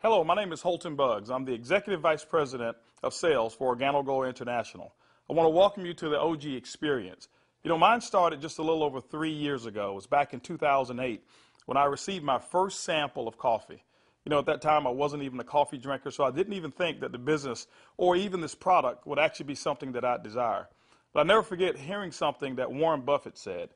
Hello, my name is Holton Buggs. I'm the Executive Vice President of Sales for Organo Gold International. I want to welcome you to the OG experience. Mine started just a little over 3 years ago. It was back in 2008 when I received my first sample of coffee. At that time I wasn't even a coffee drinker, so I didn't even think that the business or even this product would actually be something that I'd desire. But I'll never forget hearing something that Warren Buffett said.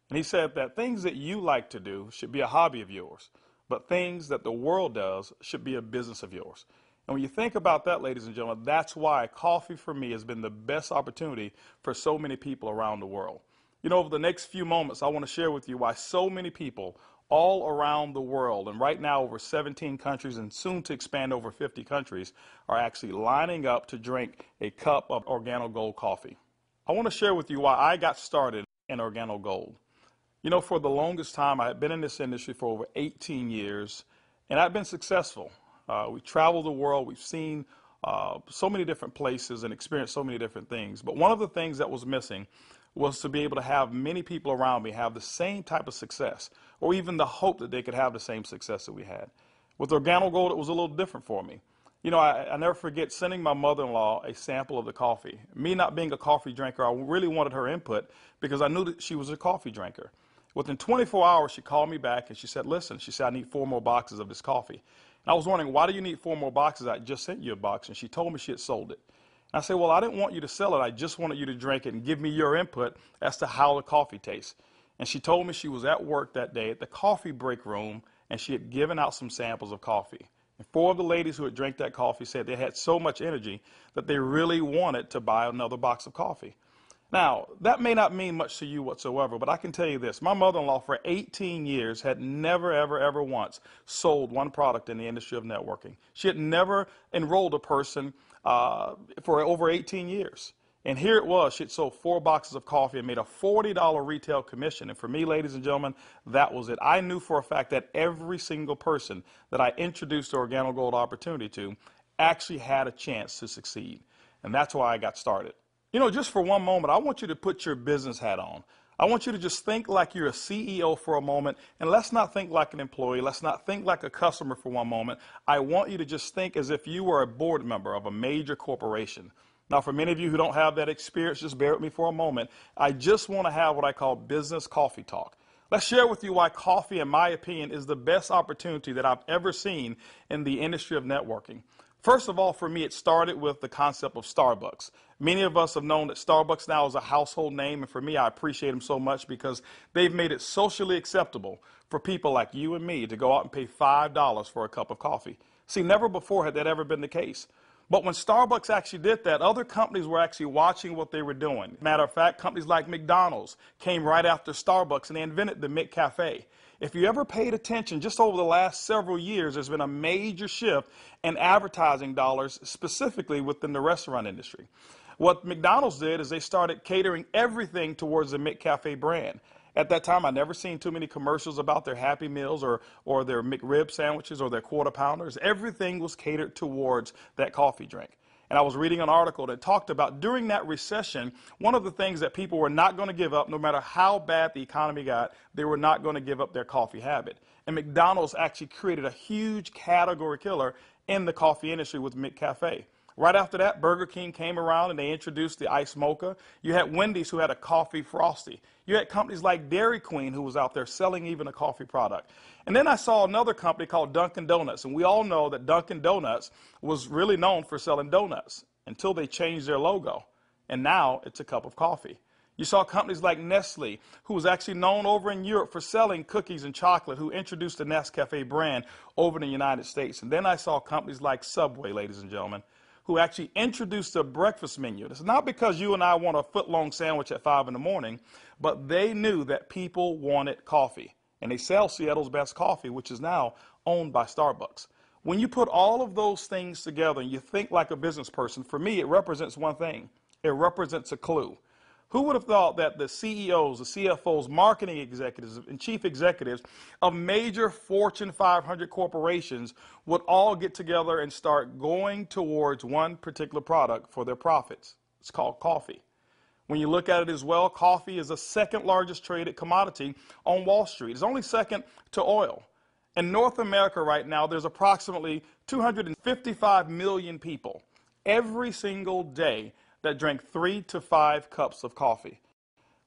And he said that things that you like to do should be a hobby of yours, but things that the world does should be a business of yours. And when you think about that, ladies and gentlemen, that's why coffee for me has been the best opportunity for so many people around the world. Over the next few moments, I want to share with you why so many people all around the world, and right now over 17 countries and soon to expand over 50 countries, are actually lining up to drink a cup of Organo Gold coffee. I want to share with you why I got started in Organo Gold. For the longest time, I had been in this industry for over 18 years, and I've been successful. We traveled the world. We've seen so many different places and experienced so many different things. But one of the things that was missing was to be able to have many people around me have the same type of success, or even the hope that they could have the same success that we had. With Organo Gold, it was a little different for me. I never forget sending my mother-in-law a sample of the coffee. Me not being a coffee drinker, I really wanted her input because I knew that she was a coffee drinker. Within 24 hours, she called me back and she said, listen, she said, I need 4 more boxes of this coffee. And I was wondering, why do you need 4 more boxes? I just sent you a box. And she told me she had sold it. And I said, well, I didn't want you to sell it. I just wanted you to drink it and give me your input as to how the coffee tastes. And she told me she was at work that day at the coffee break room, and she had given out some samples of coffee. And 4 of the ladies who had drank that coffee said they had so much energy that they really wanted to buy another box of coffee. Now, that may not mean much to you whatsoever, but I can tell you this. My mother-in-law for 18 years had never, ever once sold one product in the industry of networking. She had never enrolled a person for over 18 years. And here it was. She had sold 4 boxes of coffee and made a $40 retail commission. And for me, ladies and gentlemen, that was it. I knew for a fact that every single person that I introduced the Organo Gold opportunity to actually had a chance to succeed. And that's why I got started. Just for one moment, I want you to put your business hat on. I want you to just think like you're a CEO for a moment, and let's not think like an employee. Let's not think like a customer for one moment. I want you to just think as if you were a board member of a major corporation. Now, for many of you who don't have that experience, just bear with me for a moment. I just want to have what I call business coffee talk. Let's share with you why coffee, in my opinion, is the best opportunity that I've ever seen in the industry of networking. First of all, for me, it started with the concept of Starbucks. Many of us have known that Starbucks now is a household name, and for me, I appreciate them so much because they've made it socially acceptable for people like you and me to go out and pay $5 for a cup of coffee. See, never before had that ever been the case. But when Starbucks actually did that, other companies were actually watching what they were doing. Matter of fact, companies like McDonald's came right after Starbucks, and they invented the McCafe. If you ever paid attention, just over the last several years, there's been a major shift in advertising dollars, specifically within the restaurant industry. What McDonald's did is they started catering everything towards the McCafe brand. At that time, I'd never seen too many commercials about their Happy Meals or their McRib sandwiches or their Quarter Pounders. Everything was catered towards that coffee drink. And I was reading an article that talked about during that recession, one of the things that people were not going to give up, no matter how bad the economy got, they were not going to give up their coffee habit. And McDonald's actually created a huge category killer in the coffee industry with McCafe. Right after that, Burger King came around and they introduced the Iced Mocha. You had Wendy's who had a coffee frosty. You had companies like Dairy Queen who was out there selling even a coffee product. And then I saw another company called Dunkin' Donuts. And we all know that Dunkin' Donuts was really known for selling donuts until they changed their logo. And now it's a cup of coffee. You saw companies like Nestle, who was actually known over in Europe for selling cookies and chocolate, who introduced the Nescafe brand over in the United States. And then I saw companies like Subway, ladies and gentlemen, who actually introduced a breakfast menu. It's not because you and I want a foot-long sandwich at 5 in the morning, but they knew that people wanted coffee. And they sell Seattle's best coffee, which is now owned by Starbucks. When you put all of those things together and you think like a business person, for me, it represents one thing. It represents a clue. Who would have thought that the CEOs, the CFOs, marketing executives, and chief executives of major Fortune 500 corporations would all get together and start going towards one particular product for their profits? It's called coffee. When you look at it as well, coffee is the second largest traded commodity on Wall Street. It's only second to oil. In North America right now, there's approximately 255 million people every single day that drink 3 to 5 cups of coffee.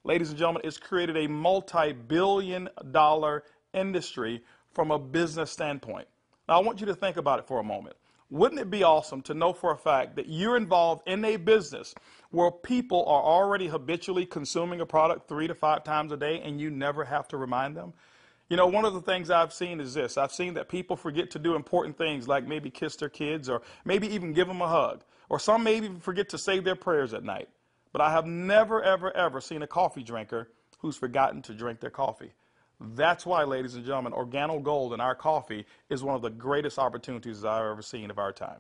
Ladies and gentlemen, it's created a multi-billion-dollar industry from a business standpoint. Now, I want you to think about it for a moment. Wouldn't it be awesome to know for a fact that you're involved in a business where people are already habitually consuming a product 3 to 5 times a day and you never have to remind them? You know, one of the things I've seen is this. I've seen that people forget to do important things like maybe kiss their kids or maybe even give them a hug. Or some maybe even forget to say their prayers at night. But I have never, ever, ever seen a coffee drinker who's forgotten to drink their coffee. That's why, ladies and gentlemen, Organo Gold in our coffee is one of the greatest opportunities I've ever seen of our time.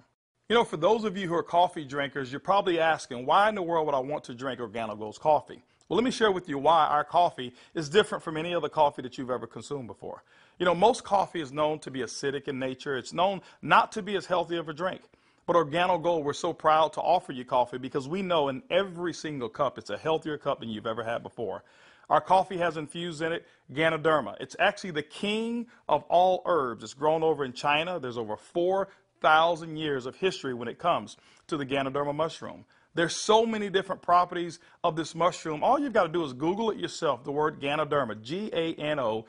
You know, for those of you who are coffee drinkers, you're probably asking, why in the world would I want to drink Organo Gold's coffee? Well, let me share with you why our coffee is different from any other coffee that you've ever consumed before. You know, most coffee is known to be acidic in nature. It's known not to be as healthy of a drink. But Organo Gold, we're so proud to offer you coffee because we know in every single cup it's a healthier cup than you've ever had before. Our coffee has infused in it Ganoderma. It's actually the king of all herbs. It's grown over in China. There's over 4,000 years of history when it comes to the Ganoderma mushroom. There's so many different properties of this mushroom. All you've got to do is Google it yourself, the word Ganoderma, Ganoderma,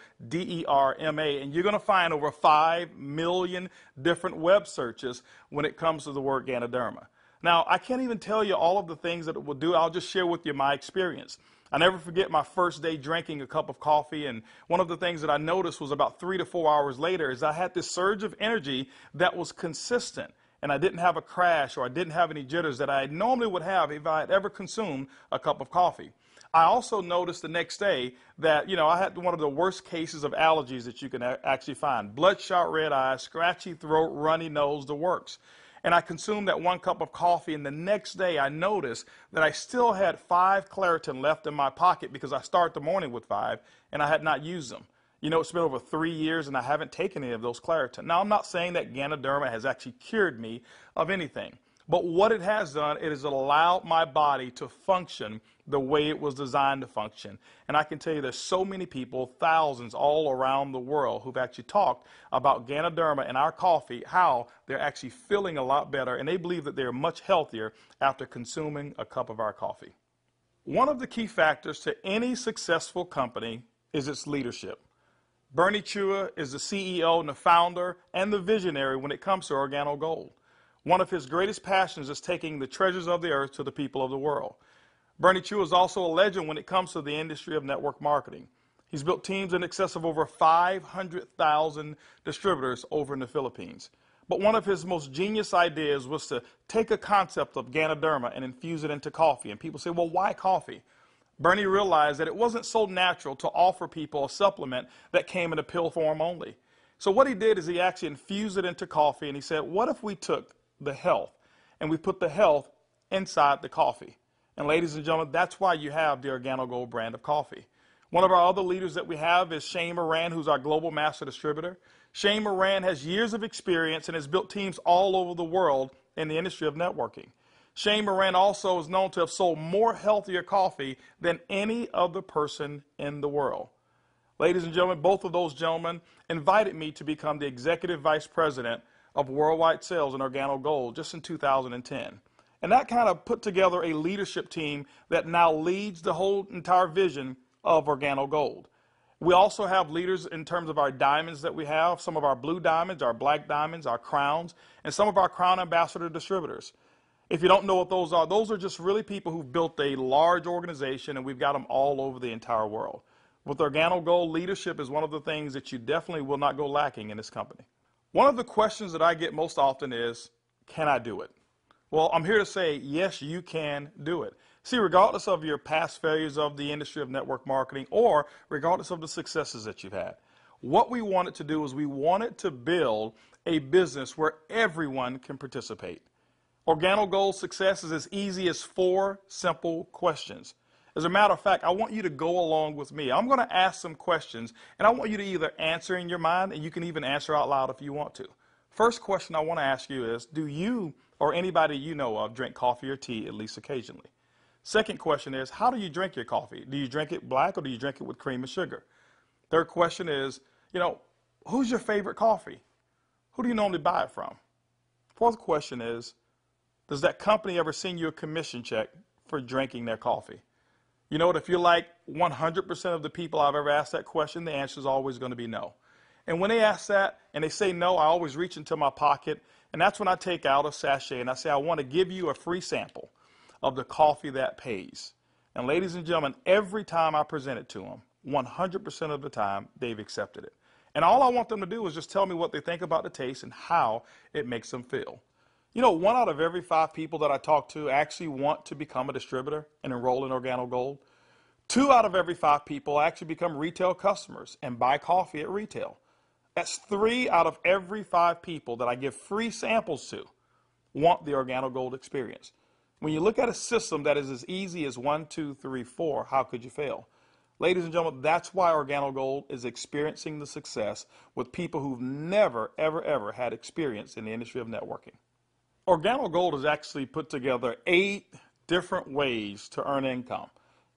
and you're going to find over 5 million different web searches when it comes to the word Ganoderma. Now, I can't even tell you all of the things that it will do. I'll just share with you my experience. I never forget my first day drinking a cup of coffee, and one of the things that I noticed was about 3 to 4 hours later is I had this surge of energy that was consistent. And I didn't have a crash or I didn't have any jitters that I normally would have if I had ever consumed a cup of coffee. I also noticed the next day that, I had one of the worst cases of allergies that you can actually find. Bloodshot red eyes, scratchy throat, runny nose, the works. And I consumed that 1 cup of coffee, and the next day I noticed that I still had 5 Claritin left in my pocket because I start the morning with 5 and I had not used them. You know, it's been over 3 years and I haven't taken any of those Claritin. Now, I'm not saying that Ganoderma has actually cured me of anything. But what it has done, it has allowed my body to function the way it was designed to function. And I can tell you there's so many people, thousands all around the world, who've actually talked about Ganoderma and our coffee, how they're actually feeling a lot better. And they believe that they're much healthier after consuming a cup of our coffee. One of the key factors to any successful company is its leadership. Bernie Chua is the CEO and the founder and the visionary when it comes to Organo Gold. One of his greatest passions is taking the treasures of the earth to the people of the world. Bernie Chua is also a legend when it comes to the industry of network marketing. He's built teams in excess of over 500,000 distributors over in the Philippines. But one of his most genius ideas was to take a concept of Ganoderma and infuse it into coffee. And people say, well, why coffee? Bernie realized that it wasn't so natural to offer people a supplement that came in a pill form only. So what he did is he actually infused it into coffee, and he said, what if we took the health and we put the health inside the coffee? And ladies and gentlemen, that's why you have the Organo Gold brand of coffee. One of our other leaders that we have is Shane Moran, who's our global master distributor. Shane Moran has years of experience and has built teams all over the world in the industry of networking. Shane Moran also is known to have sold more healthier coffee than any other person in the world. Ladies and gentlemen, both of those gentlemen invited me to become the Executive Vice President of Worldwide Sales in Organo Gold just in 2010. And that kind of put together a leadership team that now leads the whole entire vision of Organo Gold. We also have leaders in terms of our diamonds that we have, some of our blue diamonds, our black diamonds, our crowns, and some of our crown ambassador distributors. If you don't know what those are just really people who've built a large organization, and we've got them all over the entire world. With Organo Gold, leadership is one of the things that you definitely will not go lacking in this company. One of the questions that I get most often is, can I do it? Well, I'm here to say, yes, you can do it. See, regardless of your past failures of the industry of network marketing or regardless of the successes that you've had, what we wanted to do is we wanted to build a business where everyone can participate. Organo Gold's success is as easy as 4 simple questions. As a matter of fact, I want you to go along with me. I'm going to ask some questions, and I want you to either answer in your mind, and you can even answer out loud if you want to. First question I want to ask you is, do you or anybody you know of drink coffee or tea at least occasionally? Second question is, how do you drink your coffee? Do you drink it black or do you drink it with cream and sugar? Third question is, who's your favorite coffee? Who do you normally buy it from? Fourth question is, does that company ever send you a commission check for drinking their coffee? You know what, if you're like 100% of the people I've ever asked that question, the answer is always going to be no. And when they ask that and they say no, I always reach into my pocket, and that's when I take out a sachet and I say, I want to give you a free sample of the coffee that pays. And ladies and gentlemen, every time I present it to them, 100% of the time, they've accepted it. And all I want them to do is just tell me what they think about the taste and how it makes them feel. You know, 1 out of every 5 people that I talk to actually want to become a distributor and enroll in Organo Gold. 2 out of every 5 people actually become retail customers and buy coffee at retail. That's 3 out of every 5 people that I give free samples to want the Organo Gold experience. When you look at a system that is as easy as 1, 2, 3, 4, how could you fail? Ladies and gentlemen, that's why Organo Gold is experiencing the success with people who've never, ever, ever had experience in the industry of networking. Organo Gold has actually put together 8 different ways to earn income.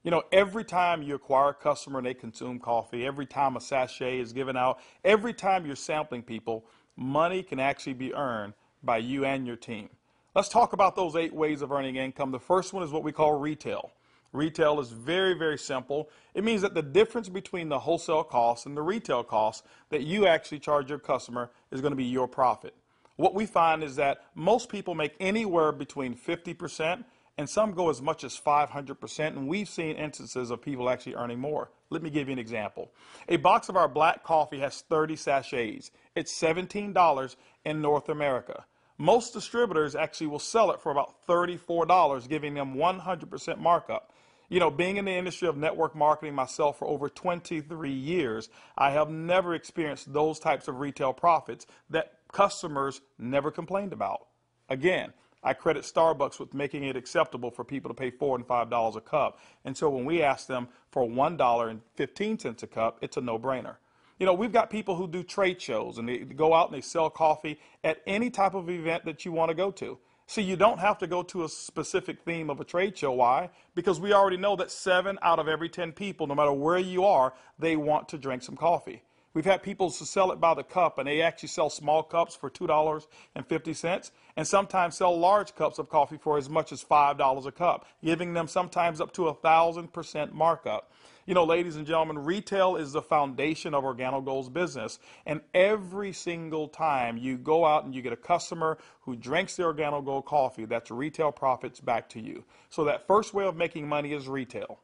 You know, every time you acquire a customer and they consume coffee, every time a sachet is given out, every time you're sampling people, money can actually be earned by you and your team. Let's talk about those 8 ways of earning income. The first one is what we call retail. Retail is very, very simple. It means that the difference between the wholesale cost and the retail cost that you actually charge your customer is going to be your profit. What we find is that most people make anywhere between 50% and some go as much as 500%, and we've seen instances of people actually earning more. Let me give you an example. A box of our black coffee has 30 sachets. It's $17 in North America. Most distributors actually will sell it for about $34, giving them 100% markup. You know, being in the industry of network marketing myself for over 23 years, I have never experienced those types of retail profits that customers never complained about. Again, I credit Starbucks with making it acceptable for people to pay $4 and $5 a cup. And so when we ask them for $1.15 a cup, it's a no-brainer. You know, we've got people who do trade shows and they go out and they sell coffee at any type of event that you want to go to. See, you don't have to go to a specific theme of a trade show. Why? Because we already know that 7 out of every 10 people, no matter where you are, they want to drink some coffee. We've had people sell it by the cup, and they actually sell small cups for $2.50 and sometimes sell large cups of coffee for as much as $5 a cup, giving them sometimes up to 1,000% markup. You know, ladies and gentlemen, retail is the foundation of Organo Gold's business, and every single time you go out and you get a customer who drinks the Organo Gold coffee, that's retail profits back to you. So that first way of making money is retail.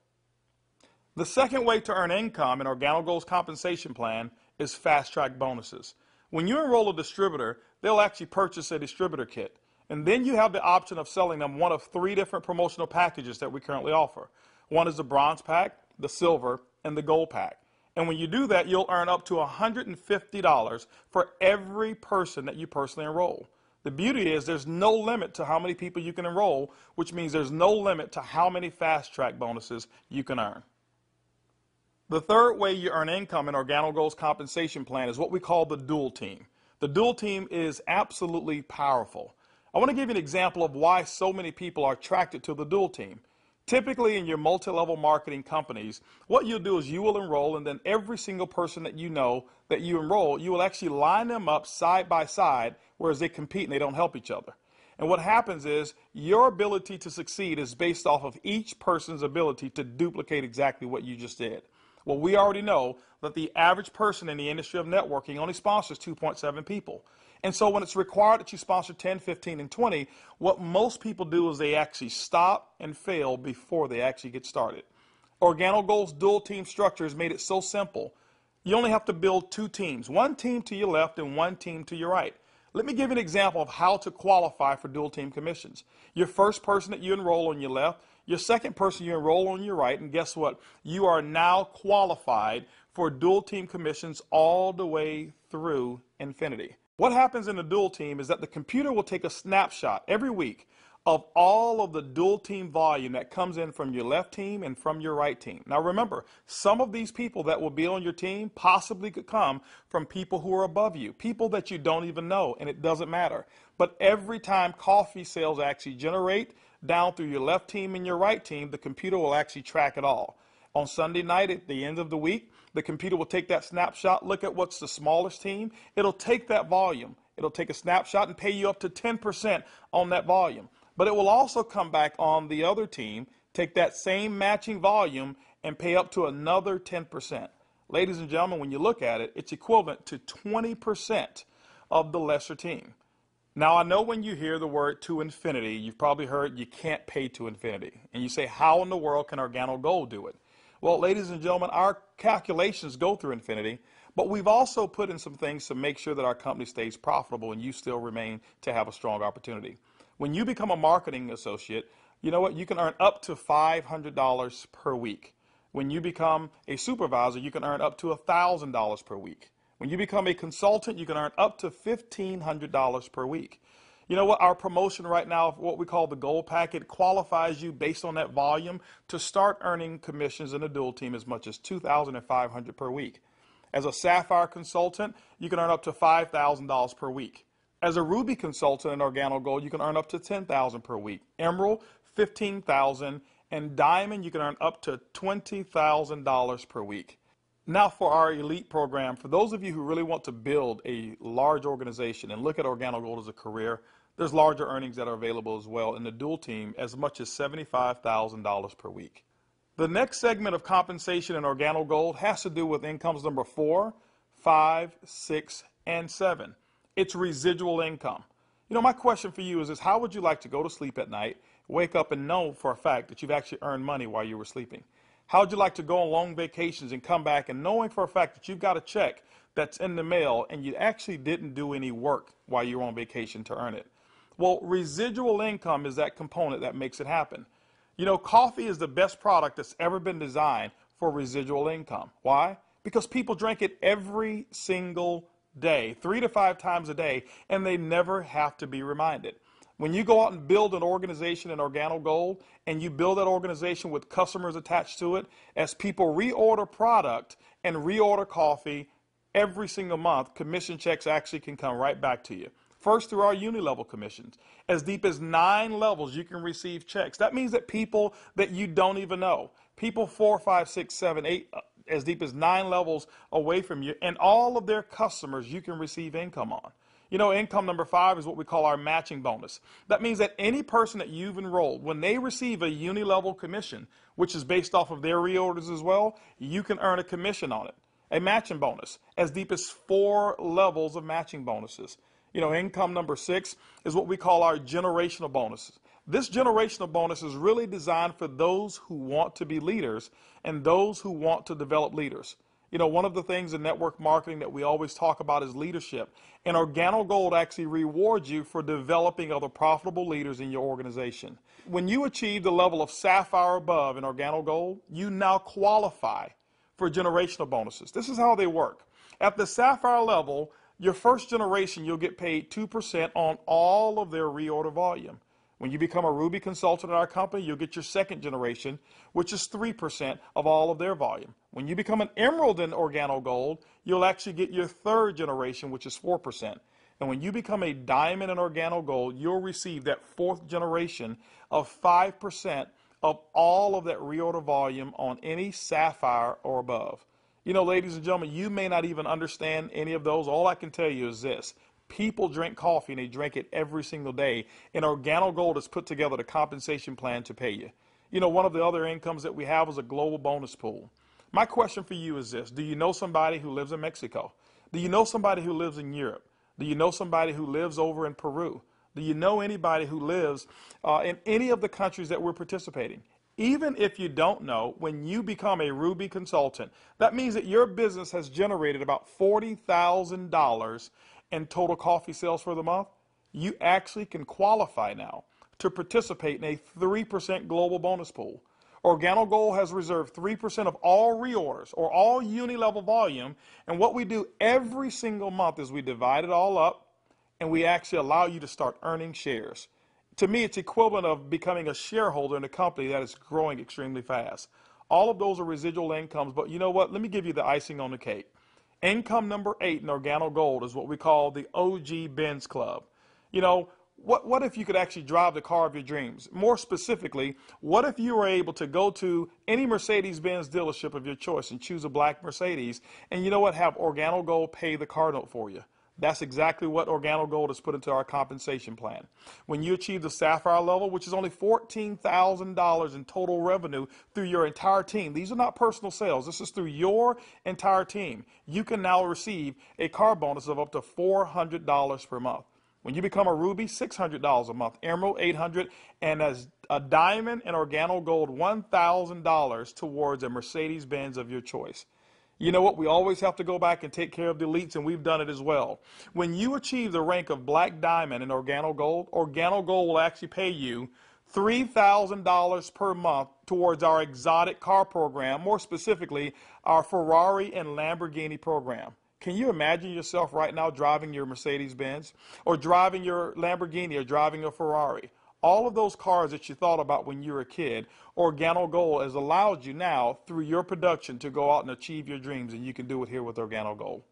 The second way to earn income in Organo Gold's compensation plan is fast-track bonuses. When you enroll a distributor, they'll actually purchase a distributor kit. And then you have the option of selling them one of 3 different promotional packages that we currently offer. One is the bronze pack, the silver, and the gold pack. And when you do that, you'll earn up to $150 for every person that you personally enroll. The beauty is there's no limit to how many people you can enroll, which means there's no limit to how many fast-track bonuses you can earn. The third way you earn income in Organo Gold's compensation plan is what we call the dual team. The dual team is absolutely powerful. I want to give you an example of why so many people are attracted to the dual team. Typically in your multi-level marketing companies, what you'll do is you will enroll, and then every single person that you know that you enroll, you will actually line them up side by side, whereas they compete and they don't help each other. And what happens is your ability to succeed is based off of each person's ability to duplicate exactly what you just did. Well, we already know that the average person in the industry of networking only sponsors 2.7 people. And so when it's required that you sponsor 10, 15, and 20, what most people do is they actually stop and fail before they actually get started. Organo Gold's dual team structure has made it so simple. You only have to build 2 teams, 1 team to your left and 1 team to your right. Let me give you an example of how to qualify for dual team commissions. Your first person that you enroll on your left, your second person you enroll on your right, and guess what? You are now qualified for dual team commissions all the way through infinity. What happens in the dual team is that the computer will take a snapshot every week of all of the dual team volume that comes in from your left team and from your right team. Now remember, some of these people that will be on your team possibly could come from people who are above you, people that you don't even know, and it doesn't matter. But every time coffee sales actually generate down through your left team and your right team, the computer will actually track it all. On Sunday night at the end of the week, the computer will take that snapshot, look at what's the smallest team. It'll take that volume. It'll take a snapshot and pay you up to 10% on that volume. But it will also come back on the other team, take that same matching volume and pay up to another 10%. Ladies and gentlemen, when you look at it, it's equivalent to 20% of the lesser team. Now, I know when you hear the word to infinity, you've probably heard you can't pay to infinity. And you say, how in the world can Organo Gold do it? Well, ladies and gentlemen, our calculations go through infinity, but we've also put in some things to make sure that our company stays profitable and you still remain to have a strong opportunity. When you become a marketing associate, you know what? You can earn up to $500 per week. When you become a supervisor, you can earn up to $1,000 per week. When you become a consultant, you can earn up to $1,500 per week. You know what? Our promotion right now, what we call the gold packet, qualifies you based on that volume to start earning commissions in a dual team as much as $2,500 per week. As a sapphire consultant, you can earn up to $5,000 per week. As a ruby consultant in Organo Gold, you can earn up to $10,000 per week. Emerald, $15,000, and diamond, you can earn up to $20,000 per week. Now for our elite program, for those of you who really want to build a large organization and look at Organo Gold as a career, there's larger earnings that are available as well in the dual team, as much as $75,000 per week. The next segment of compensation in Organo Gold has to do with incomes number 4, 5, 6, and 7. It's residual income. You know, my question for you is this: how would you like to go to sleep at night, wake up and know for a fact that you've actually earned money while you were sleeping? How would you like to go on long vacations and come back and knowing for a fact that you've got a check that's in the mail and you actually didn't do any work while you were on vacation to earn it? Well, residual income is that component that makes it happen. You know, coffee is the best product that's ever been designed for residual income. Why? Because people drink it every single day, 3 to 5 times a day, and they never have to be reminded. When you go out and build an organization in Organo Gold, and you build that organization with customers attached to it, as people reorder product and reorder coffee every single month, commission checks actually can come right back to you. First, through our uni-level commissions. As deep as 9 levels, you can receive checks. That means that people that you don't even know, people 4, 5, 6, 7, 8, as deep as 9 levels away from you, and all of their customers you can receive income on. You know, income number 5 is what we call our matching bonus. That means that any person that you've enrolled, when they receive a uni-level commission, which is based off of their reorders as well, you can earn a commission on it. A matching bonus, as deep as 4 levels of matching bonuses. You know, income number 6 is what we call our generational bonuses. This generational bonus is really designed for those who want to be leaders and those who want to develop leaders. You know, one of the things in network marketing that we always talk about is leadership. And Organo Gold actually rewards you for developing other profitable leaders in your organization. When you achieve the level of sapphire above in Organo Gold, you now qualify for generational bonuses. This is how they work. At the sapphire level, your first generation, you'll get paid 2% on all of their reorder volume. When you become a Ruby consultant at our company, you'll get your second generation, which is 3% of all of their volume. When you become an Emerald in Organo Gold, you'll actually get your third generation, which is 4%. And when you become a Diamond in Organo Gold, you'll receive that fourth generation of 5% of all of that reorder volume on any Sapphire or above. You know, ladies and gentlemen, you may not even understand any of those. All I can tell you is this. People drink coffee, and they drink it every single day. And Organo Gold has put together the compensation plan to pay you. You know, one of the other incomes that we have is a global bonus pool. My question for you is this. Do you know somebody who lives in Mexico? Do you know somebody who lives in Europe? Do you know somebody who lives over in Peru? Do you know anybody who lives in any of the countries that we're participating? Even if you don't know, when you become a Ruby consultant, that means that your business has generated about $40,000 in total coffee sales for the month. You actually can qualify now to participate in a 3% global bonus pool. Organo Gold has reserved 3% of all reorders or all uni-level volume, and what we do every single month is we divide it all up and we actually allow you to start earning shares. To me, it's equivalent of becoming a shareholder in a company that is growing extremely fast. All of those are residual incomes, but you know what? Let me give you the icing on the cake. Income number 8 in Organo Gold is what we call the OG Benz Club. You know, What if you could actually drive the car of your dreams? More specifically, what if you were able to go to any Mercedes-Benz dealership of your choice and choose a black Mercedes, and you know what, have Organo Gold pay the car note for you? That's exactly what Organo Gold has put into our compensation plan. When you achieve the Sapphire level, which is only $14,000 in total revenue through your entire team, these are not personal sales, this is through your entire team, you can now receive a car bonus of up to $400 per month. When you become a Ruby, $600 a month, Emerald, $800, and as a Diamond and Organo Gold, $1,000 towards a Mercedes-Benz of your choice. You know what? We always have to go back and take care of the elites, and we've done it as well. When you achieve the rank of Black Diamond in Organo Gold will actually pay you $3,000 per month towards our exotic car program, more specifically, our Ferrari and Lamborghini program. Can you imagine yourself right now driving your Mercedes-Benz or driving your Lamborghini or driving a Ferrari? All of those cars that you thought about when you were a kid, Organo Gold has allowed you now through your production to go out and achieve your dreams, and you can do it here with Organo Gold.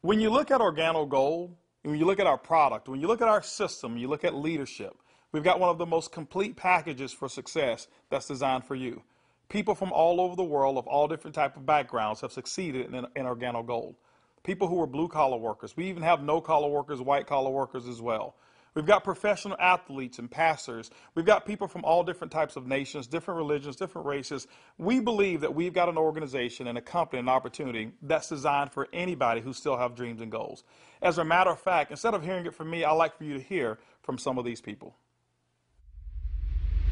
When you look at Organo Gold, when you look at our product, when you look at our system, you look at leadership, we've got one of the most complete packages for success that's designed for you. People from all over the world of all different types of backgrounds have succeeded in Organo Gold. People who are blue-collar workers. We even have no-collar workers, white-collar workers as well. We've got professional athletes and pastors. We've got people from all different types of nations, different religions, different races. We believe that we've got an organization and a company, an opportunity that's designed for anybody who still have dreams and goals. As a matter of fact, instead of hearing it from me, I'd like for you to hear from some of these people.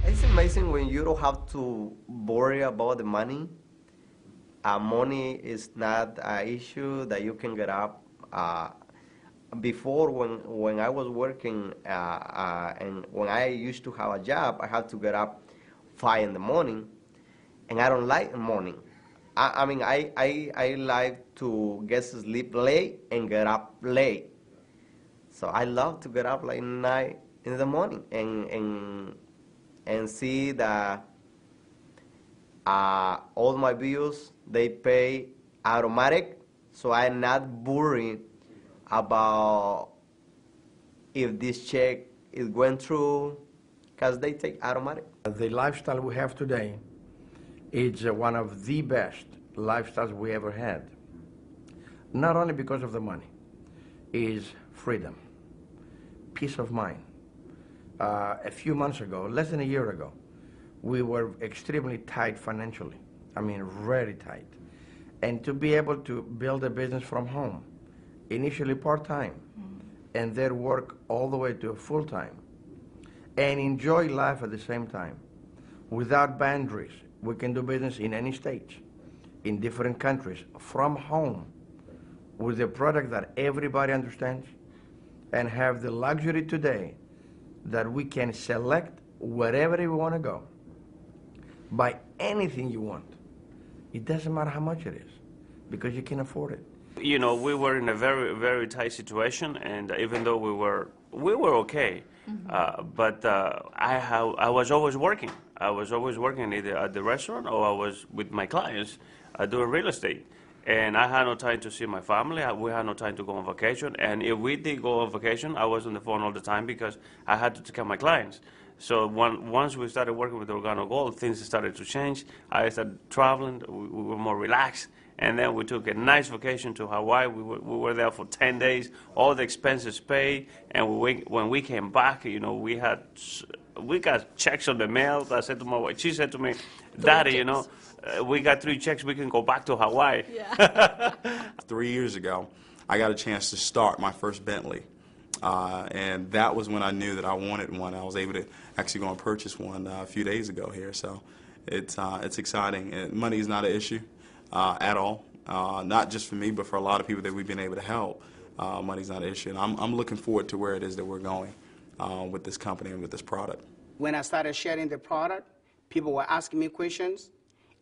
It's amazing when you don't have to worry about the money. Money is not an issue that you can get up. Before, when I was working and when I used to have a job, I had to get up 5 in the morning, and I don't like the morning. I mean, I like to get to sleep late and get up late. So I love to get up like 9 in the morning and see that all my bills, they pay automatic, so I'm not worried about if this check is going through, because they take automatic. The lifestyle we have today is one of the best lifestyles we ever had. Not only because of the money, is freedom, peace of mind. A few months ago, less than a year ago, we were extremely tight financially. I mean, very tight. And to be able to build a business from home, initially part-time, and then work all the way to full-time, and enjoy life at the same time, without boundaries. We can do business in any state, in different countries, from home, with a product that everybody understands, and have the luxury today that we can select wherever we want to go, buy anything you want. It doesn't matter how much it is, because you can afford it. You know, we were in a very, very tight situation, and even though we were okay, but I was always working. I was always working either at the restaurant or I was with my clients doing real estate. And I had no time to see my family. We had no time to go on vacation. And if we did go on vacation, I was on the phone all the time because I had to take care of my clients. So once we started working with Organo Gold, things started to change. I started traveling. We were more relaxed. And then we took a nice vacation to Hawaii. We were there for 10 days, all the expenses paid. And when we came back, you know, we got checks on the mail. I said to my wife, she said to me, Daddy, you know, we got 3 checks, we can go back to Hawaii. Yeah. 3 years ago, I got a chance to start my first Bentley. And that was when I knew that I wanted one. I was able to actually go and purchase one a few days ago here. So it's exciting. And money is not an issue at all. Not just for me, but for a lot of people that we've been able to help. Money's not an issue. And I'm looking forward to where it is that we're going with this company and with this product. When I started sharing the product, people were asking me questions.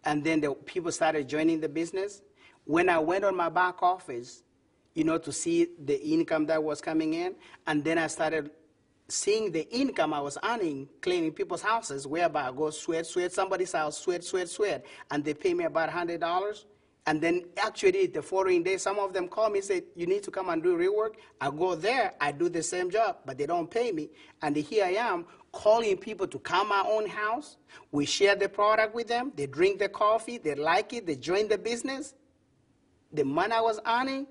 And then the people started joining the business. When I went on my back office, you know, to see the income that was coming in, and then I started seeing the income I was earning cleaning people's houses, whereby I go sweat somebody's house, sweat, and they pay me about $100. And then actually the following day, some of them call me and say, you need to come and do rework. I go there, I do the same job, but they don't pay me. And here I am calling people to come my own house. We share the product with them. They drink the coffee. They like it. They join the business. The money I was earning,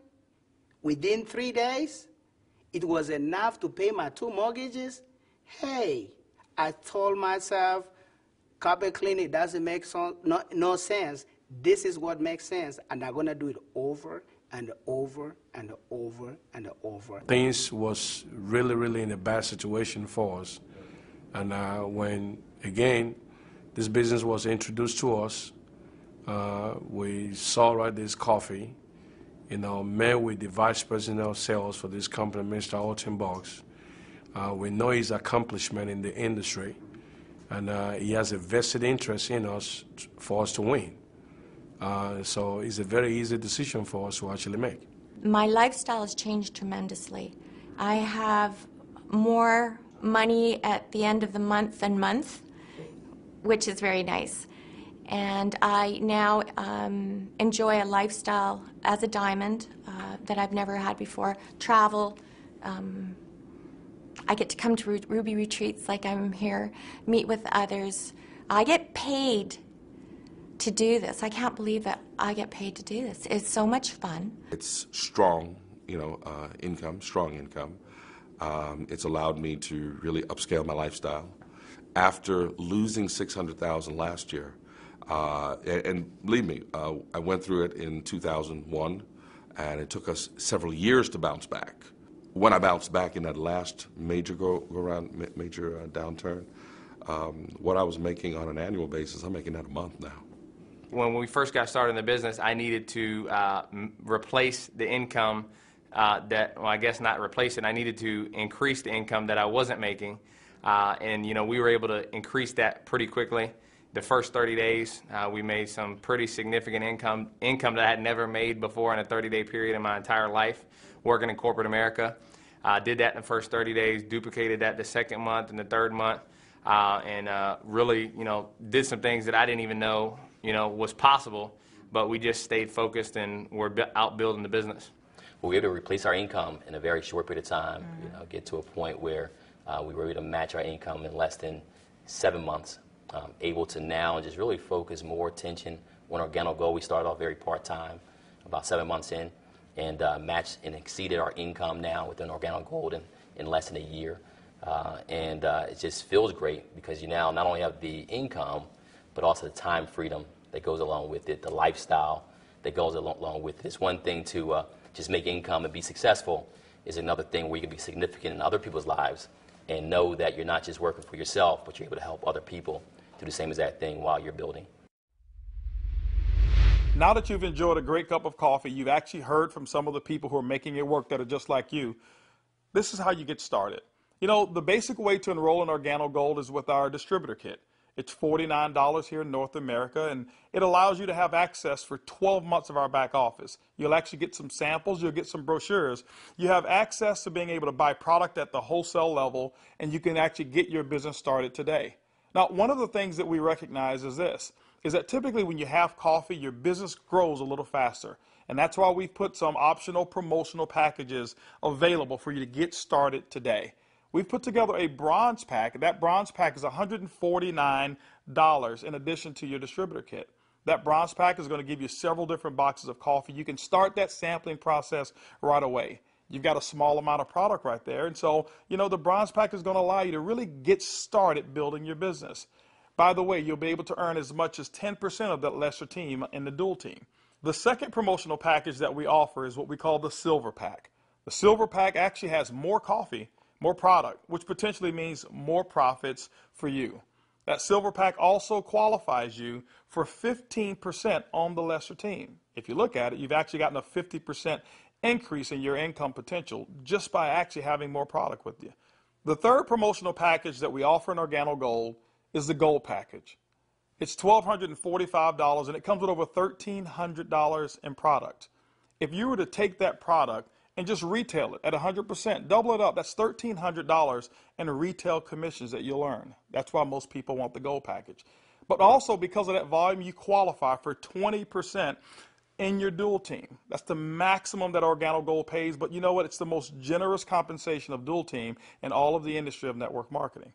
within 3 days, it was enough to pay my 2 mortgages. Hey, I told myself, carpet cleaning doesn't make no sense. This is what makes sense, and I'm going to do it over and over and over and over. Things was really, really in a bad situation for us. And when, again, this business was introduced to us, we saw this coffee, met with the vice president of sales for this company, Mr. Alton Boggs. We know his accomplishment in the industry, and he has a vested interest in us for us to win. So it's a very easy decision for us to actually make. My lifestyle has changed tremendously. I have more money at the end of the month, which is very nice. And I now enjoy a lifestyle as a diamond that I've never had before. Travel. I get to come to Ruby retreats like I'm here, meet with others. I get paid to do this. I can't believe that I get paid to do this. It's so much fun. It's strong, income, strong income. It's allowed me to really upscale my lifestyle. After losing $600,000 last year, and believe me, I went through it in 2001, and it took us several years to bounce back. When I bounced back in that last major downturn, what I was making on an annual basis, I'm making that a month now. When we first got started in the business, I needed to replace the income I guess not replace it. I needed to increase the income that I wasn't making. And we were able to increase that pretty quickly. The first 30 days, we made some pretty significant income that I had never made before in a 30-day period in my entire life working in corporate America. Did that in the first 30 days, duplicated that the second month and the third month, and really, did some things that I didn't even know, was possible, but we just stayed focused and we're out building the business. We were able to replace our income in a very short period of time, get to a point where we were able to match our income in less than 7 months, able to now just really focus more attention on Organo Gold. We started off very part-time, about 7 months in, and matched and exceeded our income now within Organo Gold in less than a year. It just feels great because you now not only have the income, but also the time freedom that goes along with it, the lifestyle that goes along with it. It's one thing to just make income and be successful, is another thing where you can be significant in other people's lives and know that you're not just working for yourself, but you're able to help other people do the same exact thing while you're building. Now that you've enjoyed a great cup of coffee, you've actually heard from some of the people who are making it work that are just like you. This is how you get started. The basic way to enroll in Organo Gold is with our distributor kit. It's $49 here in North America, and it allows you to have access for 12 months of our back office. You'll actually get some samples, you'll get some brochures. You have access to being able to buy product at the wholesale level, and you can actually get your business started today. Now, one of the things that we recognize is this, is that typically when you have coffee, your business grows a little faster. And that's why we've put some optional promotional packages available for you to get started today. We've put together a bronze pack. That bronze pack is $149 in addition to your distributor kit. That bronze pack is going to give you several different boxes of coffee. You can start that sampling process right away. You've got a small amount of product right there. And so, the bronze pack is going to allow you to really get started building your business. By the way, you'll be able to earn as much as 10% of that lesser team in the dual team. The second promotional package that we offer is what we call the silver pack. The silver pack actually has more coffee, more product, which potentially means more profits for you. That silver pack also qualifies you for 15% on the lesser team. If you look at it, you've actually gotten a 50% increase in your income potential just by actually having more product with you. The third promotional package that we offer in Organo Gold is the Gold package. It's $1,245 and it comes with over $1,300 in product. If you were to take that product and just retail it at 100%, double it up, that's $1,300 in retail commissions that you'll earn. That's why most people want the Gold package. But also because of that volume, you qualify for 20% in your dual team. That's the maximum that Organo Gold pays, but you know what? It's the most generous compensation of dual team in all of the industry of network marketing.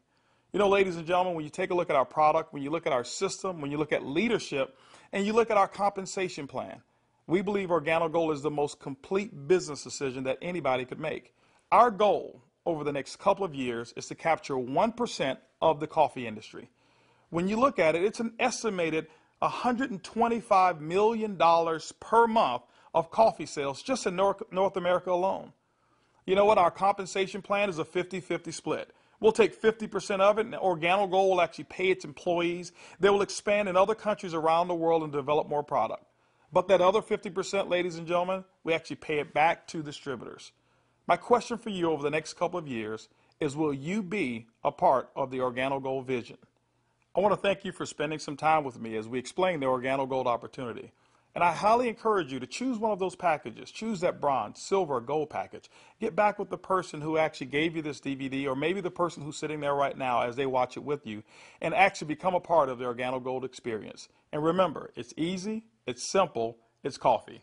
You know, ladies and gentlemen, when you take a look at our product, when you look at our system, when you look at leadership, and you look at our compensation plan, we believe Organo Gold is the most complete business decision that anybody could make. Our goal over the next couple of years is to capture 1% of the coffee industry. When you look at it, it's an estimated $125 million per month of coffee sales just in North America alone. You know what? Our compensation plan is a 50-50 split. We'll take 50% of it, and Organo Gold will actually pay its employees. They will expand in other countries around the world and develop more product. But that other 50%, ladies and gentlemen, we actually pay it back to distributors. My question for you over the next couple of years is, will you be a part of the Organo Gold vision? I want to thank you for spending some time with me as we explain the Organo Gold opportunity. And I highly encourage you to choose one of those packages. Choose that bronze, silver, or gold package. Get back with the person who actually gave you this DVD, or maybe the person who's sitting there right now as they watch it with you, and actually become a part of the Organo Gold experience. And remember, it's easy, it's simple, it's coffee.